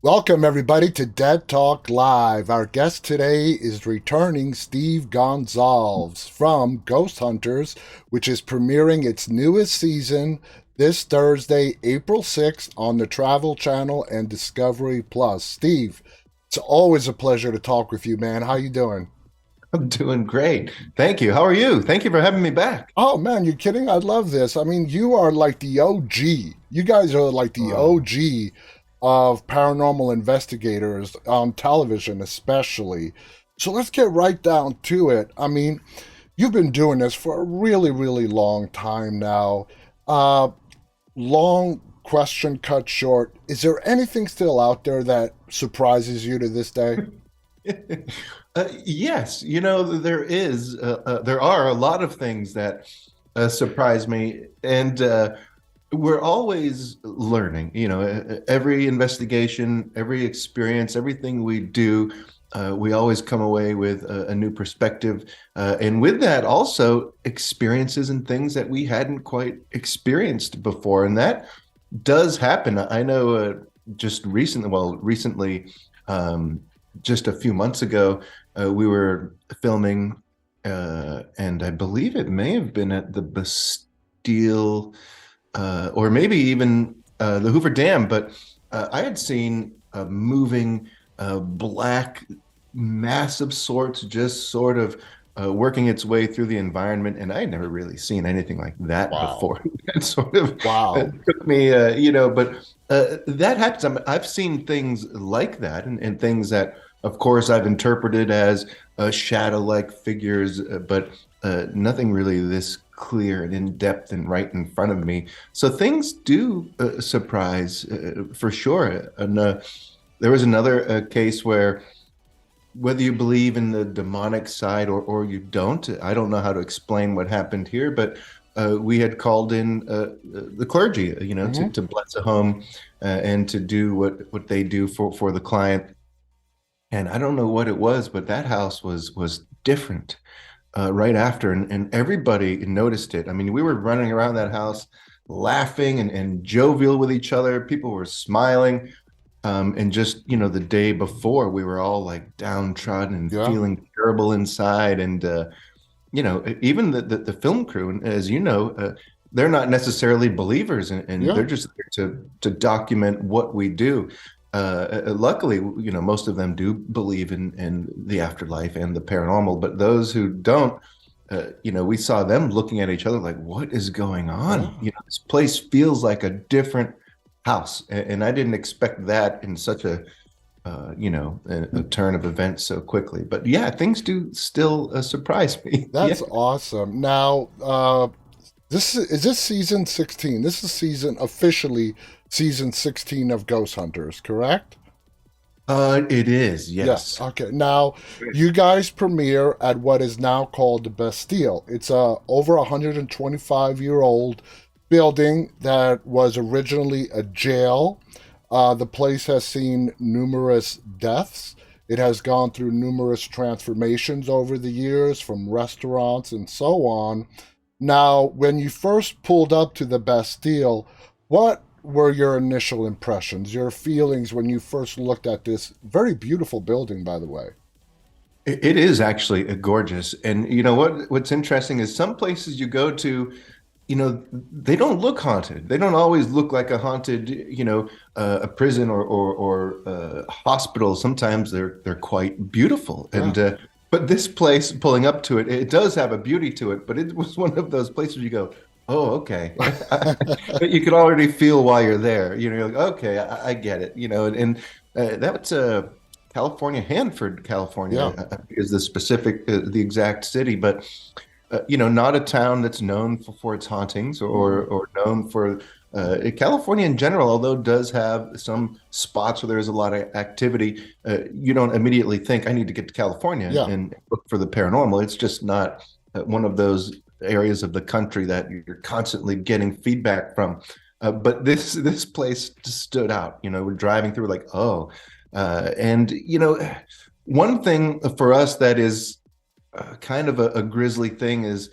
Welcome, everybody, to Dead Talk Live. Our guest today is returning Steve Gonsalves from Ghost Hunters, which is premiering its newest season this Thursday, April 6th, on the Travel Channel and Discovery Plus. Steve, it's always a pleasure to talk with you, man. How you doing? I'm doing great. Thank you. How are you? Thank you for having me back. Oh, man, you kidding? I love this. I mean, you are like the OG. You guys are like the Oh, OG of paranormal investigators on television, especially. So let's get right down to it. I mean, you've been doing this for a really, really long time now. Uh, Long question cut short. Is there anything still out there that surprises you to this day? yes, there are a lot of things that surprise me, and we're always learning. Every investigation, every experience, everything we do, we always come away with a new perspective, and with that, also experiences and things that we hadn't quite experienced before, and that does happen. I know just recently, um, just a few months ago, we were filming, and I believe it may have been at the Bastille, or maybe even the Hoover Dam, but I had seen a moving black mass of sorts just sort of working its way through the environment, and I had never really seen anything like that Wow. before. It sort of Wow. took me, but that happens. I've seen things like that, and things that, of course, I've interpreted as shadow-like figures, but nothing really this clear and in depth and right in front of me. So things do surprise for sure. And there was another case where, whether you believe in the demonic side or you don't, I don't know how to explain what happened here, but we had called in the clergy, Hmm. to bless a home and to do what they do for the client. And I don't know what it was, but that house was different right after, and everybody noticed it. I mean, we were running around that house laughing and jovial with each other. People were smiling. And just, the day before, we were all like downtrodden and Yeah. feeling terrible inside. And, even the film crew, and as you know, they're not necessarily believers, and Yeah. they're just there to document what we do. Luckily, most of them do believe in the afterlife and the paranormal, but those who don't, we saw them looking at each other like, what is going on? Yeah. This place feels like a different house, and I didn't expect that in such a turn of events so quickly. But yeah, things do still surprise me. Yeah. That's awesome. Now, this season 16. This is season officially season 16 of Ghost Hunters, correct? It is, Yes. yes. Okay. Now, you guys premiere at what is now called the Bastille. It's a over 125-year-old building that was originally a jail. The place has seen numerous deaths. It has gone through numerous transformations over the years, from restaurants and so on. Now, when you first pulled up to the Bastille, what were your initial impressions, your feelings when you first looked at this very beautiful building, by the way? It is actually gorgeous. And what's interesting is some places you go to, they don't look haunted. They don't always look like a haunted, a prison or hospital. Sometimes they're quite beautiful. Yeah. And but this place, pulling up to it, it does have a beauty to it. But it was one of those places you go, oh, okay. But you can already feel while you're there. You're like, okay, I get it. That's California, Hanford, California, Yeah. is the exact city, but not a town that's known for its hauntings, or Hmm. or known for California in general, although does have some spots where there's a lot of activity. You don't immediately think I need to get to California Yeah. and look for the paranormal. It's just not one of those areas of the country that you're constantly getting feedback from. But this place just stood out. We're driving through like, oh, and one thing for us that is kind of a grisly thing is,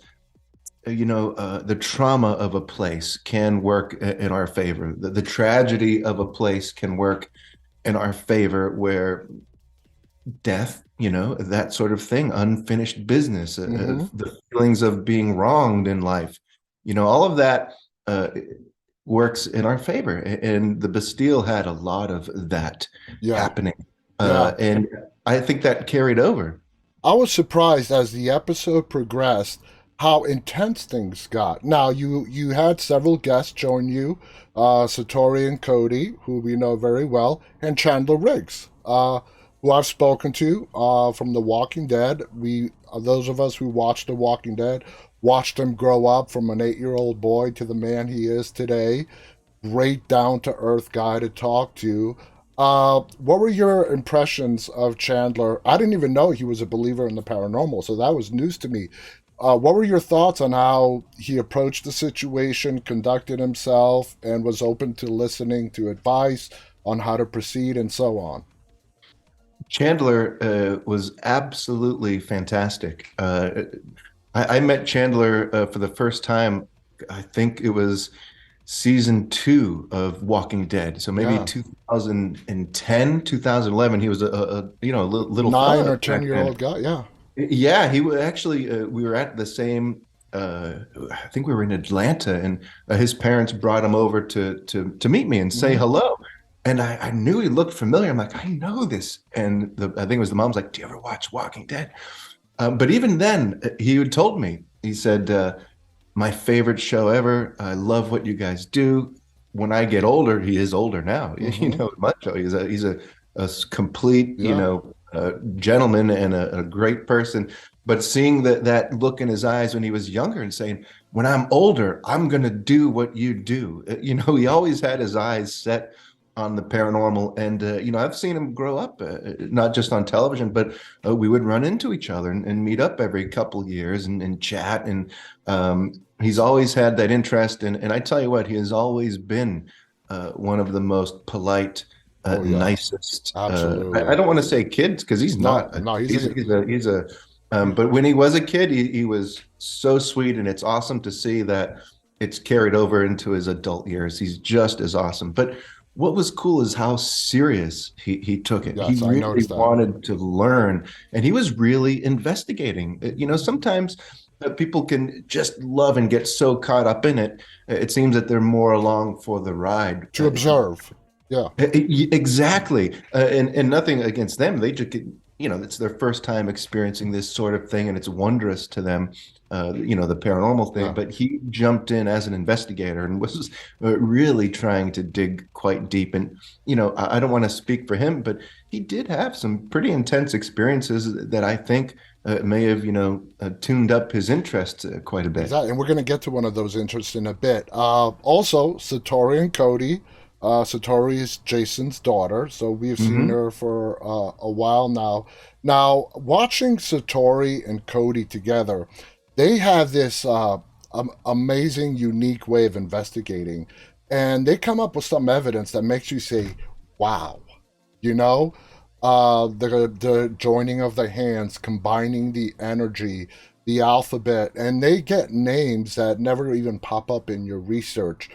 the trauma of a place can work in our favor. The tragedy of a place can work in our favor, where death, that sort of thing, unfinished business, Hmm. the feelings of being wronged in life, all of that uh, works in our favor. And the Bastille had a lot of that Yeah, happening. yeah. And I think that carried over. I was surprised as the episode progressed how intense things got. Now you had several guests join you, Satori and Cody, who we know very well, and Chandler Riggs, who I've spoken to from The Walking Dead. We those of us who watched The Walking Dead watched him grow up from an 8-year-old boy to the man he is today. Great down to earth guy to talk to. What were your impressions of Chandler? I didn't even know he was a believer in the paranormal, so that was news to me. What were your thoughts on how he approached the situation, conducted himself, and was open to listening to advice on how to proceed and so on? Chandler was absolutely fantastic. I met Chandler for the first time. I think it was season 2 of Walking Dead. So maybe Yeah, 2010, 2011. He was a little nine fella or ten back year then. old guy. Yeah. Yeah, he was actually, we were at the same, I think we were in Atlanta, and his parents brought him over to meet me and say Hmm. hello. And I knew he looked familiar. I'm like, I know this. And I think it was the mom's like, do you ever watch Walking Dead? But even then, he had told me, he said, my favorite show ever. I love what you guys do. When I get older, he is older now, Hmm. much. He's a complete, Yeah. gentleman and a great person. But seeing that look in his eyes when he was younger and saying, when I'm older, I'm going to do what you do. He always had his eyes set on the paranormal. And, I've seen him grow up, not just on television, but we would run into each other and meet up every couple years and chat. And he's always had that interest. And I tell you what, he has always been one of the most polite, Oh yeah. nicest. I Absolutely. don't want to say kids because he's No, not a no, kid. He's a but when he was a kid, he was so sweet, and it's awesome to see that it's carried over into his adult years. He's just as awesome. But what was cool is how serious he took it. He yes, I really noticed that. wanted to learn, and he was really investigating. Sometimes people can just love and get so caught up in it. It seems that they're more along for the ride. To observe. Yeah. Exactly. And nothing against them. They just get, it's their first time experiencing this sort of thing, and it's wondrous to them, the paranormal thing. Yeah. But he jumped in as an investigator and was really trying to dig quite deep. And, I don't want to speak for him, but he did have some pretty intense experiences that I think may have, tuned up his interest quite a bit. Exactly, and we're going to get to one of those interests in a bit. Also, Satori and Cody. Satori is Jason's daughter, so we've seen Hmm. her for a while now. Now, watching Satori and Cody together, they have this amazing, unique way of investigating, and they come up with some evidence that makes you say, "Wow," you know. The joining of the hands, combining the energy, the alphabet, and they get names that never even pop up in your research.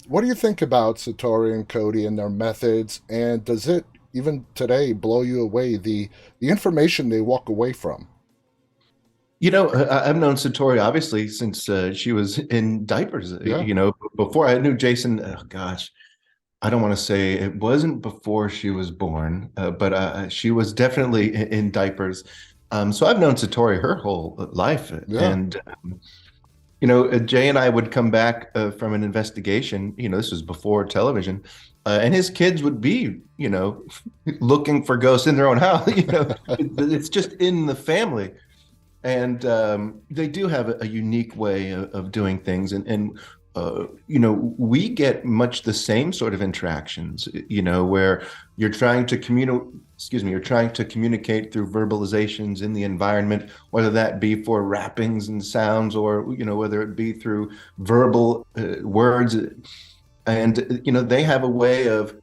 What do you think about Satori and Cody and their methods? And does it even today blow you away the information they walk away from? I've known Satori obviously since she was in diapers. Yeah, Before I knew Jason. Oh gosh, I don't want to say it wasn't before she was born, but she was definitely in diapers. So I've known Satori her whole life, yeah, and Jay and I would come back from an investigation. This was before television, and his kids would be, looking for ghosts in their own house. It's just in the family. And they do have a unique way of doing things, and we get much the same sort of interactions, where you're trying to you're trying to communicate through verbalizations in the environment, whether that be for wrappings and sounds, or whether it be through verbal words. And they have a way of,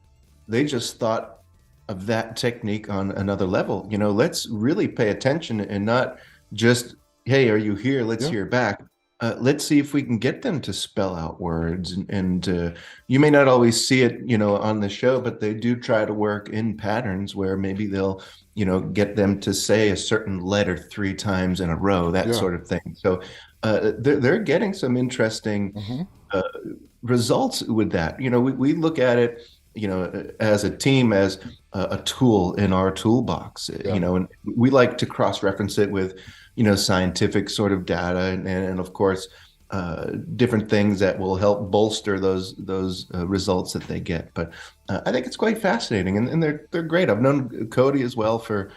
they just thought of that technique on another level. Let's really pay attention and not just, hey, are you here? Let's yeah. hear back. let's see if we can get them to spell out words. And you may not always see it, on the show, but they do try to work in patterns where maybe they'll, get them to say a certain letter 3 times in a row, that Yeah. sort of thing. So they're getting some interesting Hmm. uh, results with that. We look at it, as a team, as a tool in our toolbox, Yeah. and we like to cross-reference it with, scientific sort of data and of course, different things that will help bolster those results that they get. But I think it's quite fascinating, and they're great. I've known Cody as well for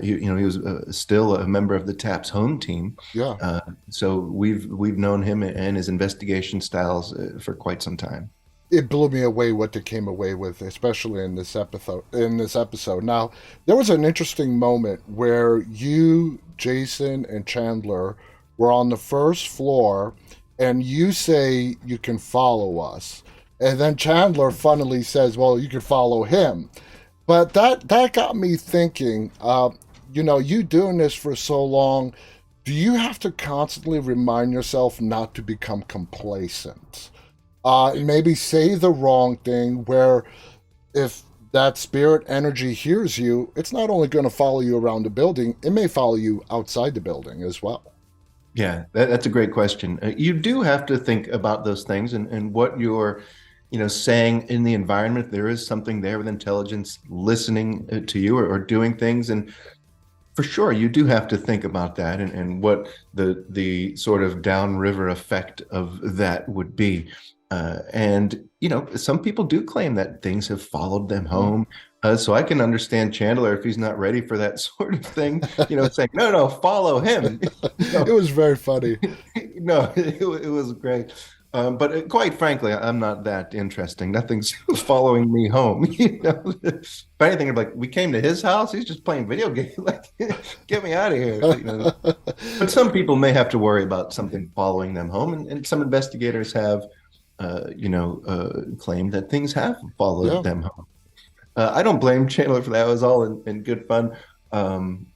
he was still a member of the TAPS home team. Yeah. Uh, so we've known him and his investigation styles for quite some time. It blew me away what they came away with, especially in this episode. Now, there was an interesting moment where you, Jason, and Chandler were on the first floor, and you say you can follow us, and then Chandler funnily says, "Well, you can follow him." But that got me thinking. You doing this for so long, do you have to constantly remind yourself not to become complacent? Maybe say the wrong thing where if that spirit energy hears you, it's not only going to follow you around the building, it may follow you outside the building as well. Yeah, that's a great question. You do have to think about those things and what you're, saying in the environment. There is something there with intelligence listening to you, or doing things, and for sure, you do have to think about that and what the sort of downriver effect of that would be. And some people do claim that things have followed them Mm. home. So I can understand Chandler if he's not ready for that sort of thing. Saying no, no, follow him. It was very funny. No, it was great. But quite frankly, I'm not that interesting. Nothing's following me home. If anything, I'm like, we came to his house. He's just playing video games. Like, get me out of here. But some people may have to worry about something following them home, and some investigators have, claimed that things have followed Yeah, them home. I don't blame Chandler for that. It was all in good fun. Um,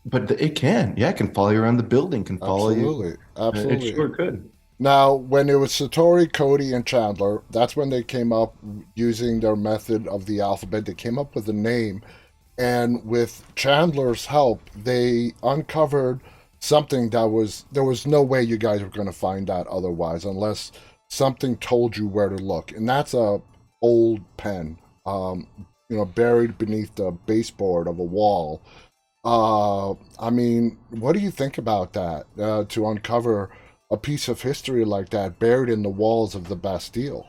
but yeah, it can follow you around the building, can follow you. absolutely. It Absolutely. sure could. Now, when it was Satori, Cody, and Chandler, that's when they came up using their method of the alphabet. They came up with a name. And with Chandler's help, they uncovered something there was no way you guys were going to find that otherwise, unless something told you where to look. And that's a old pen, buried beneath the baseboard of a wall. I mean, what do you think about that? To uncover a piece of history like that buried in the walls of the Bastille.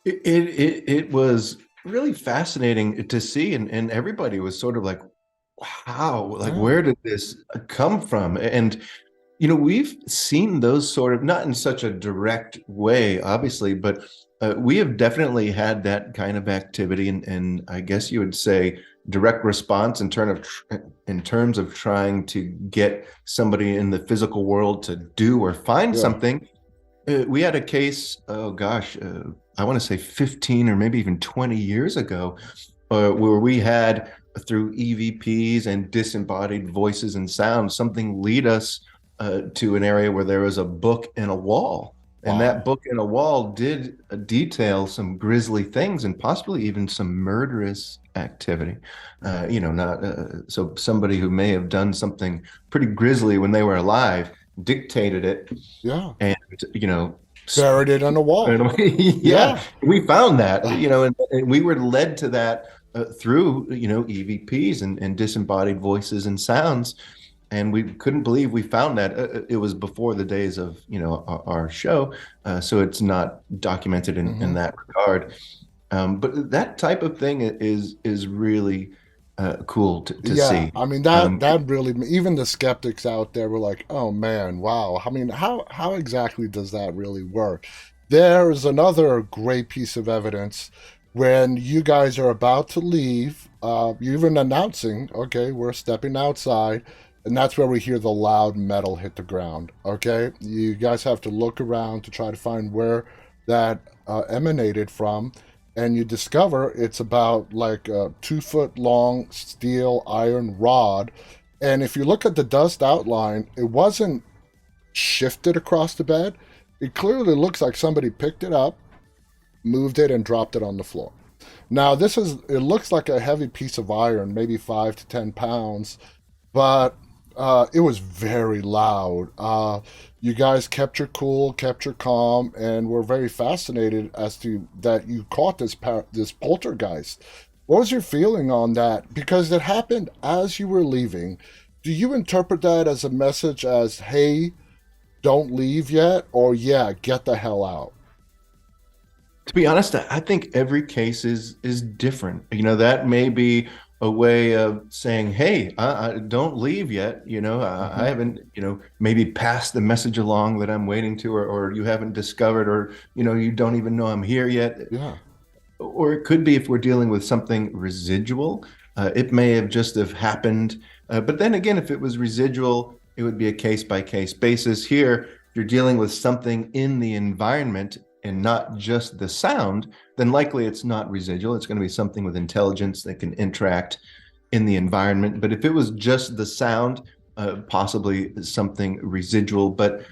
It was really fascinating to see, and everybody was sort of like, wow, like Yeah, where did this come from? And we've seen those sort of, not in such a direct way, obviously, but we have definitely had that kind of activity, and I guess you would say direct response in terms of trying to get somebody in the physical world to do or find yeah, something. We had a case, oh gosh, I want to say 15 or maybe even 20 years ago, where we had, through EVPs and disembodied voices and sounds, something lead us to an area where there was a book in a wall. And that wow, book in a wall did detail some grisly things and possibly even some murderous activity. Not so somebody who may have done something pretty grisly when they were alive dictated it, yeah, and you know buried it on the wall. yeah, Yeah, we found that, uh, and we were led to that through EVPs and disembodied voices and sounds, and we couldn't believe we found that. It was before the days of our show, so it's not documented in hmm that regard. But that type of thing is really cool to yeah. see. I mean Um, that really even the skeptics out there were like, oh man, wow. I mean, how exactly does that really work? There is another great piece of evidence when you guys are about to leave. You're even announcing, okay, we're stepping outside. And that's where we hear the loud metal hit the ground. Okay, you guys have to look around to try to find where that emanated from, and you discover it's about like a 2 foot long steel iron rod. And if you look at the dust outline, it wasn't shifted across the bed. It clearly looks like somebody picked it up, moved it, and dropped it on the floor. Now, it looks like a heavy piece of iron, maybe 5 to 10 pounds, but it was very loud. You guys kept your cool, kept your calm, and were very fascinated as to that you caught this poltergeist. What was your feeling on that? Because it happened as you were leaving. Do you interpret that as a message as, hey, don't leave yet, or yeah, get the hell out? To be honest, I think every case is different. That may be a way of saying, "Hey, I don't leave yet." I Hmm. haven't, maybe passed the message along that I'm waiting to, or you haven't discovered, or you don't even know I'm here yet. Yeah. Or it could be if we're dealing with something residual, it may have just have happened. But then again, if it was residual, it would be a case by case basis. Here, you're dealing with something in the environment and not just the sound, then likely it's not residual. It's going to be something with intelligence that can interact in the environment. But if it was just the sound, possibly something residual. But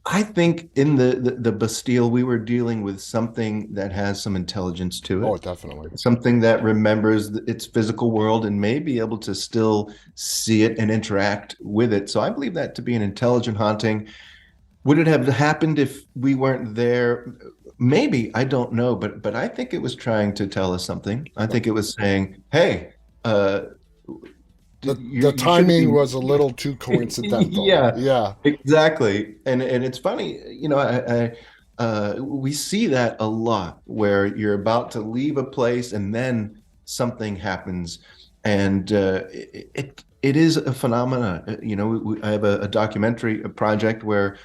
I think in the Bastille, we were dealing with something that has some intelligence to Oh, it, definitely. something that remembers its physical world and may be able to still see it and interact with it. So I believe that to be an intelligent haunting. Would it have happened if we weren't there? Maybe, I don't know, but I think it was trying to tell us something. I think it was saying, "Hey, uh, The you shouldn't timing be." was a little too coincidental. Yeah, Yeah. exactly. And it's funny, we see that a lot where you're about to leave a place and then something happens, and it is a phenomena. I have a documentary project where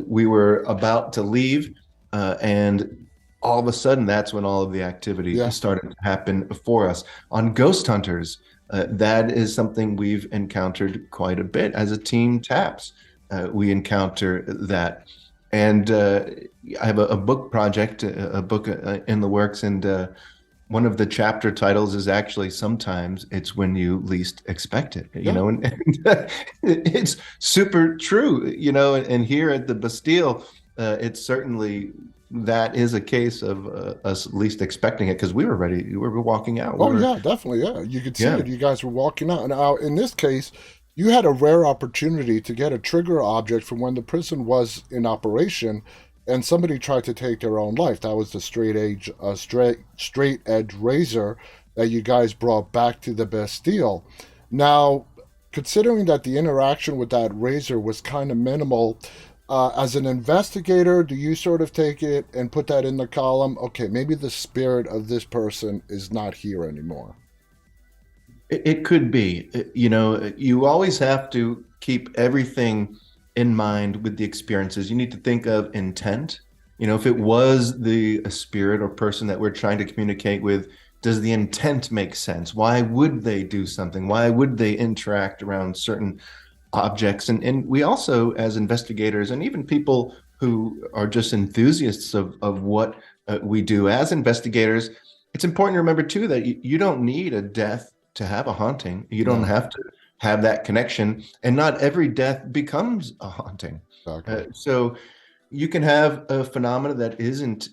we were about to leave, and all of a sudden, that's when all of the activity Yeah. started to happen for us. On Ghost Hunters, that is something we've encountered quite a bit as a team. Taps, we encounter that, and I have a book project, a book in the works, and one of the chapter titles is actually "Sometimes It's When You Least Expect It." Yeah. And it's super true. And here at the Bastille, it's certainly that is a case of us least expecting it because we were ready. We were walking out. We Oh were, yeah, definitely. Yeah, you could see yeah. it. You guys were walking out. Now, in this case, you had a rare opportunity to get a trigger object from when the prison was in operation, and somebody tried to take their own life. That was the straight edge razor that you guys brought back to the Bastille. Now, considering that the interaction with that razor was kind of minimal, as an investigator, do you sort of take it and put that in the column? Okay, maybe the spirit of this person is not here anymore. It could be. You always have to keep everything in mind with the experiences. You need to think of intent. If it was the a spirit or person that we're trying to communicate with, does the intent make sense? Why would they do something? Why would they interact around certain objects? And we also, as investigators, and even people who are just enthusiasts of what we do as investigators, it's important to remember too that you don't need a death to have a haunting. You don't No, have to have that connection, and not every death becomes a haunting. exactly. So you can have a phenomena that isn't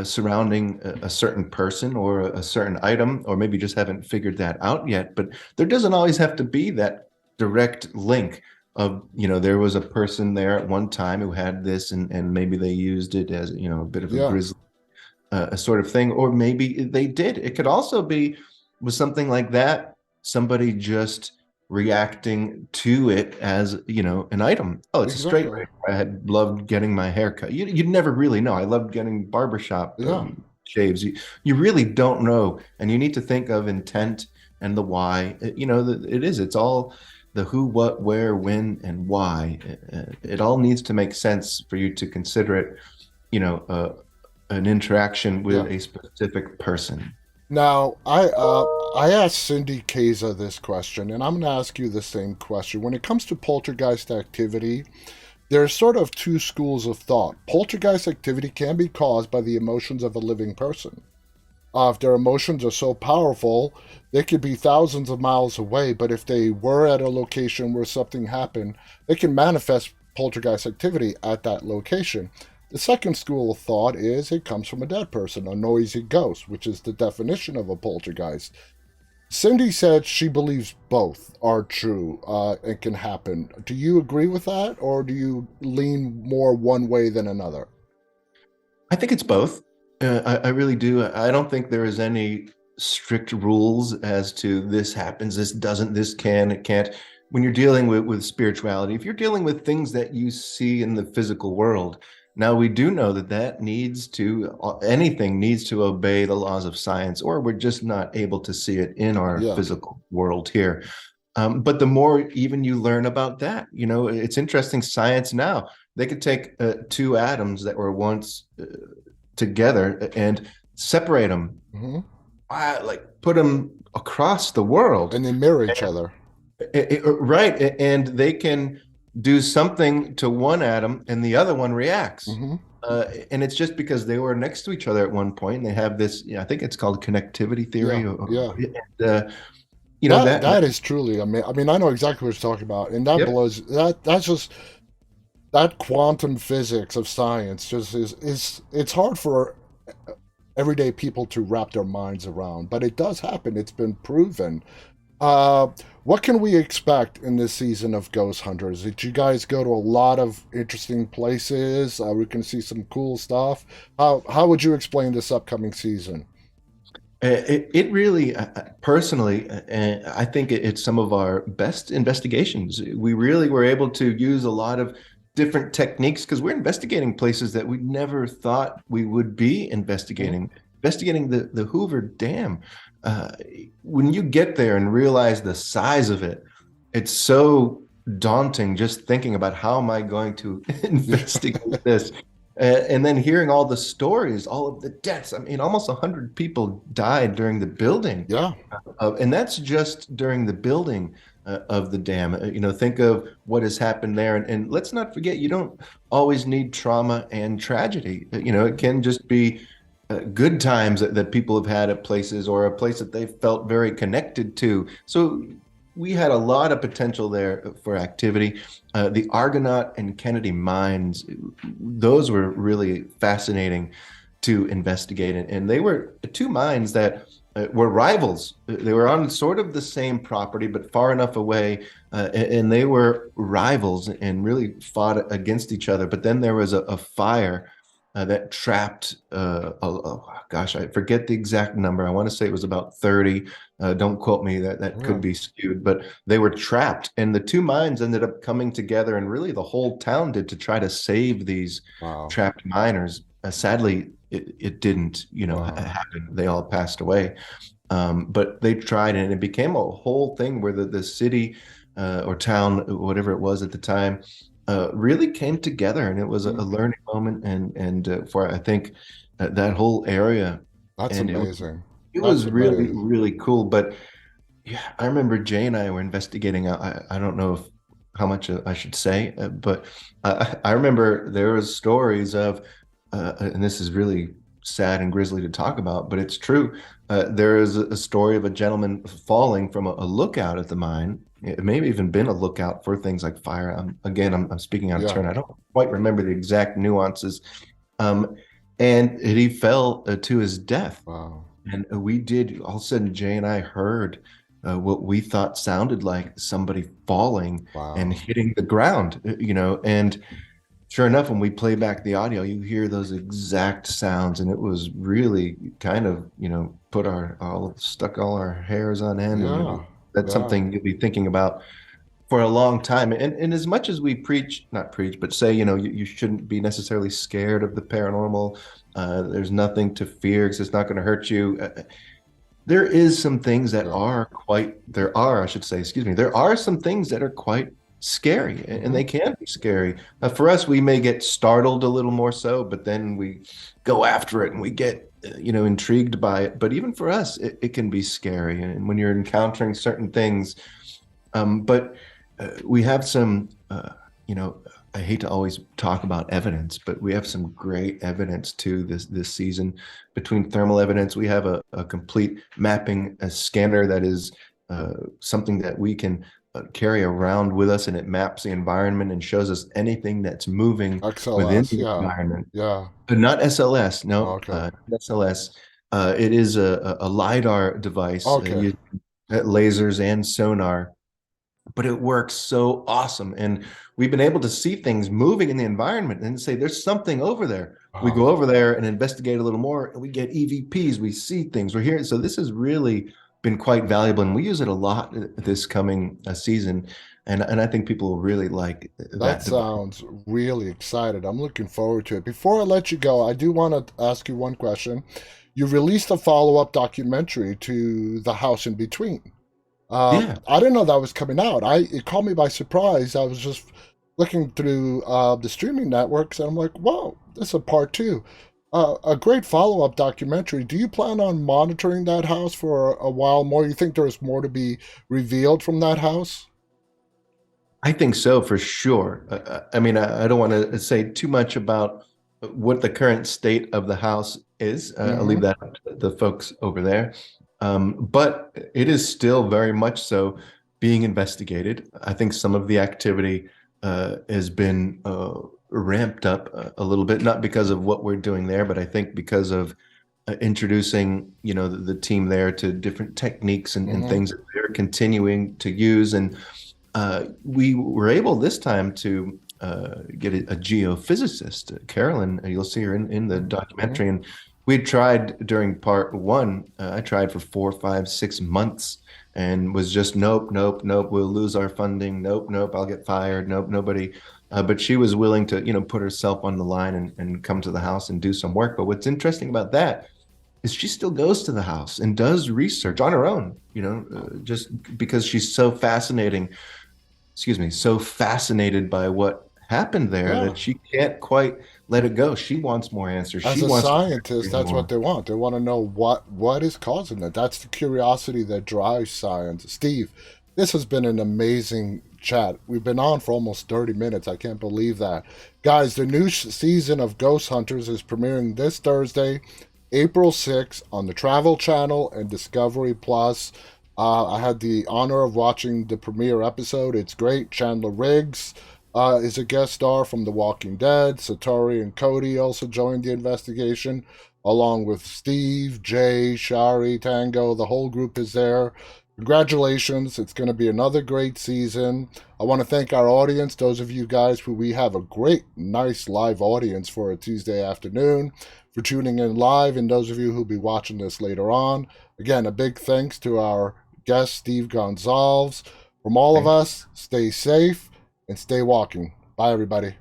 surrounding a certain person or a certain item, or maybe just haven't figured that out yet. But there doesn't always have to be that direct link of, there was a person there at one time who had this, and maybe they used it as, a bit of a Yeah, grisly a sort of thing, or maybe they did. It could also be with something like that, somebody just reacting to it as, an item. Oh, it's a straight exactly. razor. I had loved getting my hair cut. You'd never really know. I loved getting barbershop Yeah, shaves. You really don't know, and you need to think of intent and the why. It's all the who, what, where, when, and why. It all needs to make sense for you to consider it, you know, uh, an interaction with yeah. a specific person. Now, I asked Cindy Keza this question, and I'm going to ask you the same question. When it comes to poltergeist activity, there's sort of two schools of thought. Poltergeist activity can be caused by the emotions of a living person. If their emotions are so powerful, they could be thousands of miles away, but if they were at a location where something happened, they can manifest poltergeist activity at that location. The second school of thought is it comes from a dead person, a noisy ghost, which is the definition of a poltergeist. Cindy said she believes both are true and can happen. Do you agree with that, or do you lean more one way than another? I think it's both. I really do. I don't think there is any strict rules as to this happens, this doesn't, this can, it can't. When you're dealing with spirituality, if you're dealing with things that you see in the physical world, now we do know that that needs to, anything needs to obey the laws of science, or we're just not able to see it in our Yeah. physical world here. But the more even you learn about that, it's interesting. Science now, they could take two atoms that were once together and separate them, Hmm. like put them across the world. And they mirror each And, other. right. And they can do something to one atom and the other one reacts. Hmm. And it's just because they were next to each other at one point. And they have this, I think it's called connectivity Yeah. theory. Yeah. And, That is truly amazing. I mean, I know exactly what you're talking about, and that yep. blows. That's just that quantum physics of science. Just is it's hard for everyday people to wrap their minds around, but it does happen. It's been proven. Uh, what can we expect in this season of Ghost Hunters? Did you guys go to a lot of interesting places? We can see some cool stuff. How would you explain this upcoming season? It really, personally, I think it's some of our best investigations. We really were able to use a lot of different techniques because we're investigating places that we never thought we would be Hmm. investigating. Investigating the Hoover Dam. Uh, when you get there and realize the size of it, it's so daunting just thinking about how am I going to investigate this. And then hearing all the stories, all of the deaths. I mean, almost 100 people died during the building. Yeah. And that's just during the building of the dam. Think of what has happened there. And let's not forget, you don't always need trauma and tragedy. It can just be good times that people have had at places or a place that they felt very connected to. So we had a lot of potential there for activity. The Argonaut and Kennedy mines, those were really fascinating to investigate. And they were two mines that were rivals. They were on sort of the same property, but far enough away. And they were rivals and really fought against each other. But then there was a fire that trapped, oh gosh, I forget the exact number. I want to say it was about 30. Don't quote me, that could Yeah. be skewed, but they were trapped. And the two mines ended up coming together, and really the whole town did to try to save these Wow. trapped miners. Sadly, it didn't, Wow. happen. They all passed away. But they tried, and it became a whole thing where the city or town, whatever it was at the time, really came together, and it was a Hmm. learning moment, and for I think that whole area, That's and amazing. it That's was really amazing. really cool. But yeah, I remember Jay and I were investigating. I don't know if how much I should say, but I remember there was stories of, and this is really sad and grisly to talk about, but it's true. There is a story of a gentleman falling from a lookout at the mine. It may have even been a lookout for things like fire. Again, I'm speaking out of Yeah. turn. I don't quite remember the exact nuances. Um, and he fell to his death. Wow. And we did, all of a sudden, Jay and I heard what we thought sounded like somebody falling and Wow. hitting the ground, and sure enough, when we play back the audio, you hear those exact sounds. And it was really kind of, put stuck all our hairs on end. And Yeah. that's Yeah. something you'll be thinking about for a long time. And as much as we preach, not preach, but say, you shouldn't be necessarily scared of the paranormal. There's nothing to fear because it's not going to hurt you. There is some things that Yeah. are quite, there are, I should say, excuse me, there are some things that are quite scary, and Hmm. they can be scary. For us, we may get startled a little more so, but then we go after it and we get, intrigued by it. But even for us, it can be scary. And when you're encountering certain things, but we have some, you know, I hate to always talk about evidence, but we have some great evidence too this season. Between thermal evidence, we have a complete mapping, a scanner that is something that we can carry around with us, and it maps the environment and shows us anything that's moving within XLS, the yeah. environment. Yeah. Not SLS, no, Okay. not SLS. It is a LiDAR device Okay. using lasers and sonar, but it works so awesome. And we've been able to see things moving in the environment and say, there's something over there. We Uh, go over there and investigate a little more, and we get EVPs, we see things, we're here. So this has really been quite valuable, and we use it a lot this coming season. And I think people will really like that that device. sounds really excited. I'm looking forward to it. Before I let you go, I do want to ask you one question. You released a follow-up documentary to The House in Between. Yeah. I didn't know that was coming out. It caught me by surprise. I was just looking through the streaming networks, and I'm like, "Whoa, this is a part two." A great follow-up documentary. Do you plan on monitoring that house for a while more? You think there's more to be revealed from that house? I think so for sure. I mean, I don't want to say too much about what the current state of the house is. I'll leave Mm-hmm. that up to the folks over there. But it is still very much so being investigated. I think some of the activity has been ramped up a little bit, not because of what we're doing there, but I think because of introducing, the team there to different techniques and Mm-hmm. things that they're continuing to use. And we were able this time to get a geophysicist, Carolyn. You'll see her in the Mm-hmm. documentary. And we tried during part one. I tried for 4, 5, 6 months and was just nope, nope, nope. We'll lose our funding. Nope, nope. I'll get fired. Nope, nobody. But she was willing to, put herself on the line and come to the house and do some work. But what's interesting about that is she still goes to the house and does research on her own, just because she's so fascinating excuse me, so fascinated by what happened there Yeah. that she can't quite let it go. She wants more answers. As She a wants to scientist, learn that's what more. they want. They want to know what is causing it. That's the curiosity that drives science. Steve, this has been an amazing chat. We've been on for almost 30 minutes. I can't believe that. Guys, the new season of Ghost Hunters is premiering this Thursday, April 6th on the Travel Channel and Discovery Plus. I had the honor of watching the premiere episode. It's great. Chandler Riggs is a guest star from The Walking Dead. Satori and Cody also joined the investigation, along with Steve, Jay, Shari, Tango. The whole group is there. Congratulations. It's going to be another great season. I want to thank our audience, those of you guys who we have a great, nice live audience for a Tuesday afternoon, for tuning in live, and those of you who'll be watching this later on. Again, a big thanks to our guest, Steve Gonsalves. From all of Thank you. us, stay safe and stay walking. Bye, everybody.